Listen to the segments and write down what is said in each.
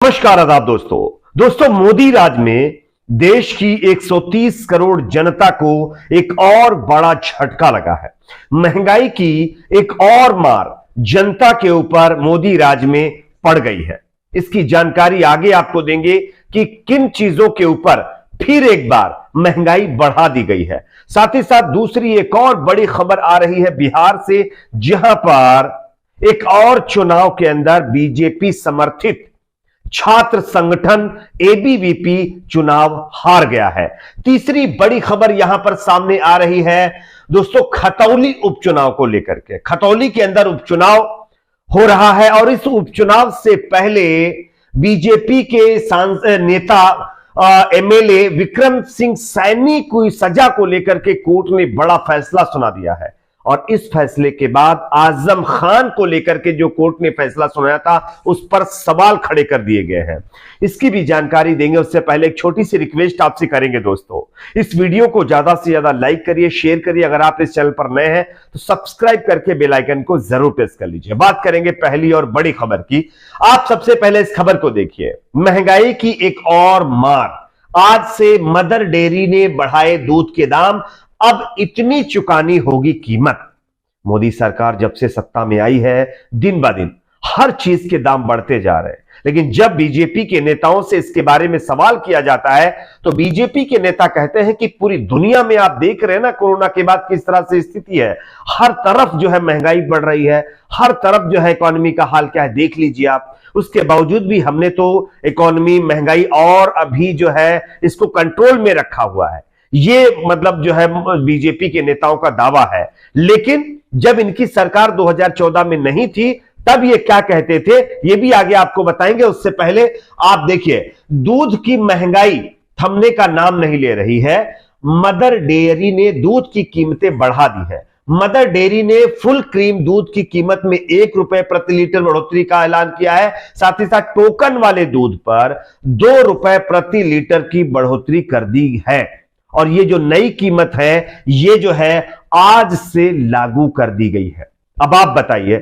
नमस्कार आदाब दोस्तों मोदी राज में देश की 130 करोड़ जनता को एक और बड़ा झटका लगा है। महंगाई की एक और मार जनता के ऊपर मोदी राज में पड़ गई है। इसकी जानकारी आगे आपको देंगे कि किन चीजों के ऊपर फिर एक बार महंगाई बढ़ा दी गई है। साथ ही साथ दूसरी एक और बड़ी खबर आ रही है बिहार से, जहां पर एक और चुनाव के अंदर बीजेपी समर्थित छात्र संगठन एबीवीपी चुनाव हार गया है। तीसरी बड़ी खबर यहां पर सामने आ रही है दोस्तों, खतौली उपचुनाव को लेकर के। खतौली के अंदर उपचुनाव हो रहा है और इस उपचुनाव से पहले बीजेपी के नेता एमएलए विक्रम सिंह सैनी की सजा को लेकर के कोर्ट ने बड़ा फैसला सुना दिया है। और इस फैसले के बाद आजम खान को लेकर के जो कोर्ट ने फैसला सुनाया था उस पर सवाल खड़े कर दिए गए हैं। इसकी भी जानकारी देंगे। उससे पहले एक छोटी सी रिक्वेस्ट आपसे करेंगे दोस्तों, इस वीडियो को ज्यादा से ज्यादा लाइक करिए, शेयर करिए। अगर आप इस चैनल पर नए हैं तो सब्सक्राइब करके बेल आइकन को जरूर प्रेस कर लीजिए। बात करेंगे पहली और बड़ी खबर की। आप सबसे पहले इस खबर को देखिए। महंगाई की एक और मार। आज से मदर डेयरी ने बढ़ाए दूध के दाम, अब इतनी चुकानी होगी कीमत। मोदी सरकार जब से सत्ता में आई है दिन ब दिन हर चीज के दाम बढ़ते जा रहे हैं, लेकिन जब बीजेपी के नेताओं से इसके बारे में सवाल किया जाता है तो बीजेपी के नेता कहते हैं कि पूरी दुनिया में आप देख रहे हैं ना कोरोना के बाद किस तरह से स्थिति है। हर तरफ जो है महंगाई बढ़ रही है, हर तरफ जो है इकोनॉमी का हाल क्या है देख लीजिए आप। उसके बावजूद भी हमने तो इकोनॉमी, महंगाई और अभी जो है इसको कंट्रोल में रखा हुआ है। ये मतलब जो है बीजेपी के नेताओं का दावा है। लेकिन जब इनकी सरकार 2014 में नहीं थी तब ये क्या कहते थे ये भी आगे आपको बताएंगे। उससे पहले आप देखिए, दूध की महंगाई थमने का नाम नहीं ले रही है। मदर डेयरी ने दूध की कीमतें बढ़ा दी है। मदर डेयरी ने फुल क्रीम दूध की कीमत में 1 रुपए प्रति लीटर बढ़ोतरी का ऐलान किया है। साथ ही साथ टोकन वाले दूध पर 2 रुपए प्रति लीटर की बढ़ोतरी कर दी है। और ये जो नई कीमत है ये जो है आज से लागू कर दी गई है। अब आप बताइए,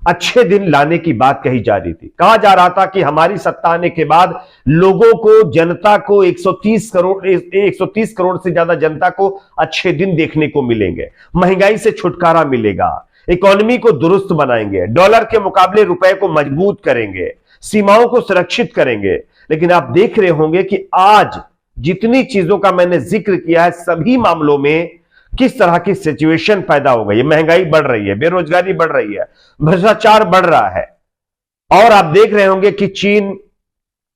अच्छे दिन लाने की बात कही जा रही थी। कहा जा रहा था कि हमारी सत्ता आने के बाद लोगों को, जनता को 130 करोड़ से ज्यादा जनता को अच्छे दिन देखने को मिलेंगे। महंगाई से छुटकारा मिलेगा, इकोनॉमी को दुरुस्त बनाएंगे, डॉलर के मुकाबले रुपए को मजबूत करेंगे, सीमाओं को सुरक्षित करेंगे। लेकिन आप देख रहे होंगे कि आज जितनी चीजों का मैंने जिक्र किया है सभी मामलों में किस तरह की सिचुएशन पैदा हो गई है। महंगाई बढ़ रही है, बेरोजगारी बढ़ रही है, भ्रष्टाचार बढ़ रहा है। और आप देख रहे होंगे कि चीन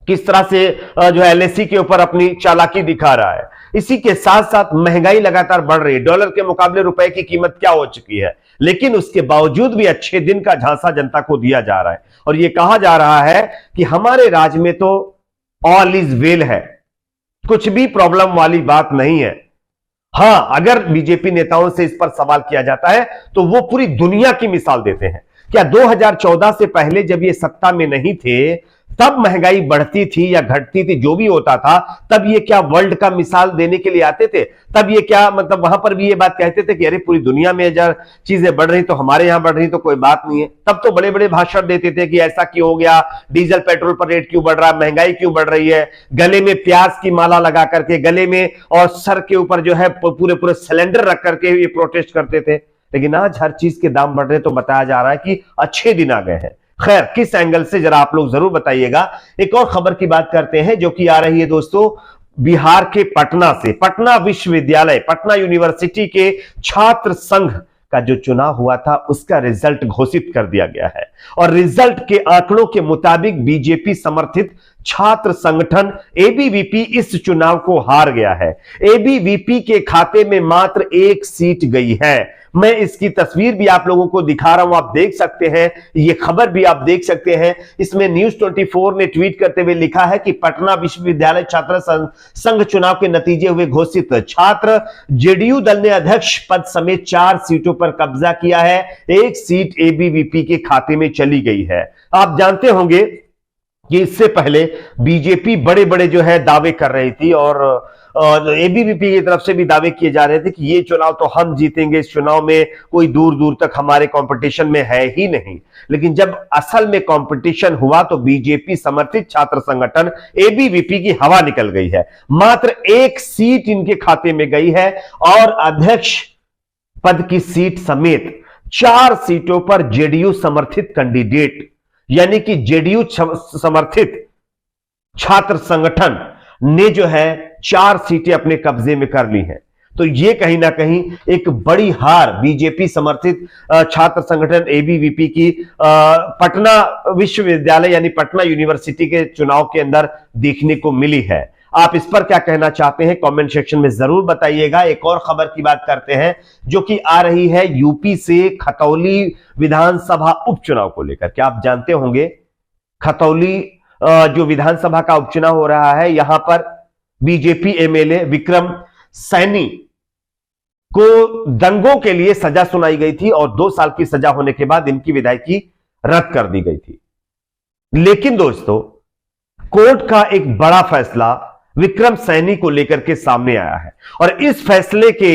किस तरह से जो है एलएसी के ऊपर अपनी चालाकी दिखा रहा है। इसी के साथ साथ महंगाई लगातार बढ़ रही है। डॉलर के मुकाबले रुपए की कीमत क्या हो चुकी है, लेकिन उसके बावजूद भी अच्छे दिन का झांसा जनता को दिया जा रहा है। और यह कहा जा रहा है कि हमारे राज्य में तो ऑल इज वेल है, कुछ भी प्रॉब्लम वाली बात नहीं है। हां, अगर बीजेपी नेताओं से इस पर सवाल किया जाता है तो वो पूरी दुनिया की मिसाल देते हैं। क्या 2014 से पहले जब ये सत्ता में नहीं थे तब महंगाई बढ़ती थी या घटती थी, जो भी होता था, तब ये क्या वर्ल्ड का मिसाल देने के लिए आते थे? तब ये क्या मतलब वहां पर भी ये बात कहते थे कि अरे पूरी दुनिया में अगर चीजें बढ़ रही तो हमारे यहां बढ़ रही तो कोई बात नहीं है? तब तो बड़े बड़े भाषण देते थे कि ऐसा क्यों हो गया, डीजल पेट्रोल पर रेट क्यों बढ़ रहा है, महंगाई क्यों बढ़ रही है। गले में प्याज की माला लगा करके, गले में और सर के ऊपर जो है पूरे सिलेंडर रख करके ये प्रोटेस्ट करते थे। लेकिन आज हर चीज के दाम बढ़ रहे तो बताया जा रहा है कि अच्छे दिन आ गए हैं। खैर, किस एंगल से जरा आप लोग जरूर बताइएगा। एक और खबर की बात करते हैं जो कि आ रही है दोस्तों बिहार के पटना से। पटना विश्वविद्यालय, पटना यूनिवर्सिटी के छात्र संघ का जो चुनाव हुआ था उसका रिजल्ट घोषित कर दिया गया है। और रिजल्ट के आंकड़ों के मुताबिक बीजेपी समर्थित छात्र संगठन एबीवीपी इस चुनाव को हार गया है। एबीवीपी के खाते में मात्र 1 सीट गई है। मैं इसकी तस्वीर भी आप लोगों को दिखा रहा हूं, आप देख सकते हैं। ये खबर भी आप देख सकते हैं। इसमें न्यूज 24 ने ट्वीट करते हुए लिखा है कि पटना विश्वविद्यालय छात्र संघ चुनाव के नतीजे हुए घोषित। छात्र जेडीयू दल ने अध्यक्ष पद समेत 4 सीटों पर कब्जा किया है। 1 सीट एबीवीपी के खाते में चली गई है। आप जानते होंगे कि इससे पहले बीजेपी बड़े बड़े जो है दावे कर रही थी और एबीवीपी की तरफ से भी दावे किए जा रहे थे कि ये चुनाव तो हम जीतेंगे, इस चुनाव में कोई दूर दूर तक हमारे कंपटीशन में है ही नहीं। लेकिन जब असल में कंपटीशन हुआ तो बीजेपी समर्थित छात्र संगठन एबीवीपी की हवा निकल गई है। मात्र एक सीट इनके खाते में गई है और अध्यक्ष पद की सीट समेत 4 सीटों पर जेडीयू समर्थित कैंडिडेट यानी कि जेडीयू समर्थित छात्र संगठन ने जो है 4 सीटें अपने कब्जे में कर ली हैं। तो ये कहीं ना कहीं एक बड़ी हार बीजेपी समर्थित छात्र संगठन एबीवीपी की पटना विश्वविद्यालय यानी पटना यूनिवर्सिटी के चुनाव के अंदर देखने को मिली है। आप इस पर क्या कहना चाहते हैं कमेंट सेक्शन में जरूर बताइएगा। एक और खबर की बात करते हैं जो कि आ रही है यूपी से खतौली विधानसभा उपचुनाव को लेकर। क्या आप जानते होंगे खतौली जो विधानसभा का उपचुनाव हो रहा है, यहां पर बीजेपी एमएलए विक्रम सैनी को दंगों के लिए सजा सुनाई गई थी और 2 साल की सजा होने के बाद इनकी विधायकी रद्द कर दी गई थी। लेकिन दोस्तों कोर्ट का एक बड़ा फैसला विक्रम सैनी को लेकर के सामने आया है और इस फैसले के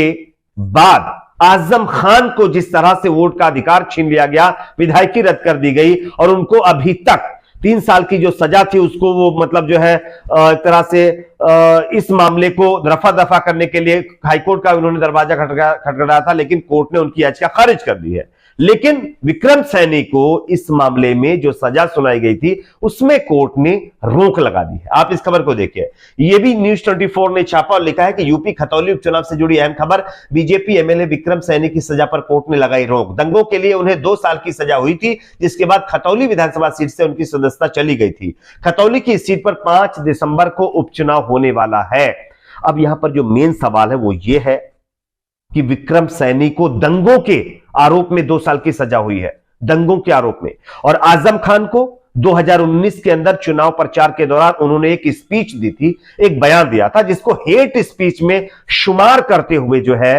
बाद आजम खान को जिस तरह से वोट का अधिकार छीन लिया गया, विधायकी रद्द कर दी गई और उनको अभी तक 3 साल की जो सजा थी उसको वो मतलब जो है एक तरह से इस मामले को रफा दफा करने के लिए हाईकोर्ट का उन्होंने दरवाजा खटखटाया था, लेकिन कोर्ट ने उनकी याचिका खारिज कर दी है। लेकिन विक्रम सैनी को इस मामले में जो सजा सुनाई गई थी उसमें कोर्ट ने रोक लगा दी है। आप इस खबर को देखिए, यह भी न्यूज 24 ने छापा और लिखा है कि यूपी खतौली उपचुनाव से जुड़ी अहम खबर, बीजेपी एमएलए विक्रम सैनी की सजा पर कोर्ट ने लगाई रोक। दंगों के लिए उन्हें 2 साल की सजा हुई थी, जिसके बाद खतौली विधानसभा सीट से उनकी सदस्यता चली गई थी। खतौली की इस सीट पर 5 दिसंबर को उपचुनाव होने वाला है। अब यहां पर जो मेन सवाल है वो ये है कि विक्रम सैनी को दंगों के आरोप में 2 साल की सजा हुई है, दंगों के आरोप में। और आजम खान को 2019 के अंदर चुनाव प्रचार के दौरान उन्होंने एक स्पीच दी थी, एक बयान दिया था जिसको हेट स्पीच में शुमार करते हुए जो है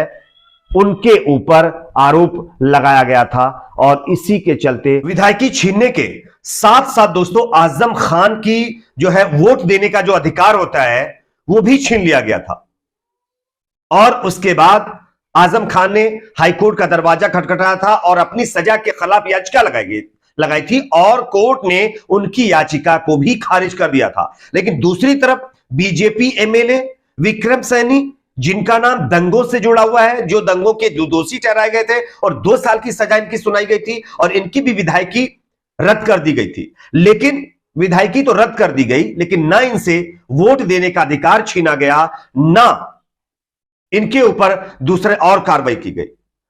उनके ऊपर आरोप लगाया गया था और इसी के चलते विधायकी छीनने के साथ साथ दोस्तों आजम खान की जो है वोट देने का जो अधिकार होता है वो भी छीन लिया गया था। और उसके बाद आजम खान ने हाईकोर्ट का दरवाजा खटखटाया था और अपनी सजा के खिलाफ याचिका लगाई थी और कोर्ट ने उनकी याचिका को भी खारिज कर दिया था। लेकिन दूसरी तरफ बीजेपी एमएलए विक्रम सैनी, जिनका नाम दंगों से जुड़ा हुआ है, जो दंगों के दोषी ठहराए गए थे और 2 साल की सजा इनकी सुनाई गई थी और इनकी भी विधायकी रद्द कर दी गई थी। लेकिन विधायकी तो रद्द कर दी गई, लेकिन ना इनसे वोट देने का अधिकार छीना गया, ना इनके ऊपर दूसरे और कार्रवाई की गई,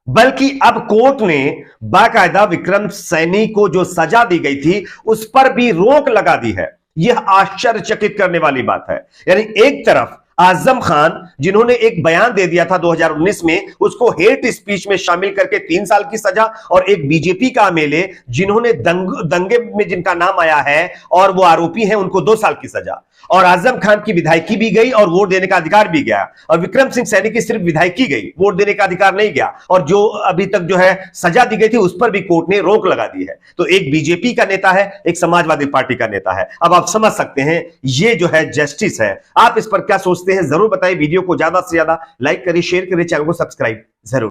बल्कि अब कोर्ट ने बाकायदा विक्रम सैनी को जो सजा दी गई थी उस पर भी रोक लगा दी है। यह आश्चर्यचकित करने वाली बात है। यानी एक तरफ आजम खान जिन्होंने एक बयान दे दिया था 2019 में, उसको हेट स्पीच में शामिल करके 3 साल की सजा, और एक बीजेपी का एमएलए जिन्होंने दंगे में जिनका नाम आया है और वो आरोपी हैं, उनको 2 साल की सजा। और आजम खान की विधायकी भी गई और वोट देने का अधिकार भी गया, और विक्रम सिंह सैनी की सिर्फ विधायकी गई, वोट देने का अधिकार नहीं गया। और जो अभी तक जो है सजा दी गई थी उस पर भी कोर्ट ने रोक लगा दी है। तो एक बीजेपी का नेता है, एक समाजवादी पार्टी का नेता है। अब आप समझ सकते हैं ये जो है जस्टिस है। आप इस पर क्या सोचते हैं जरूर बताइए। वीडियो को ज्यादा से ज्यादा लाइक करिए, शेयर करिए, चैनल को सब्सक्राइब जरूर।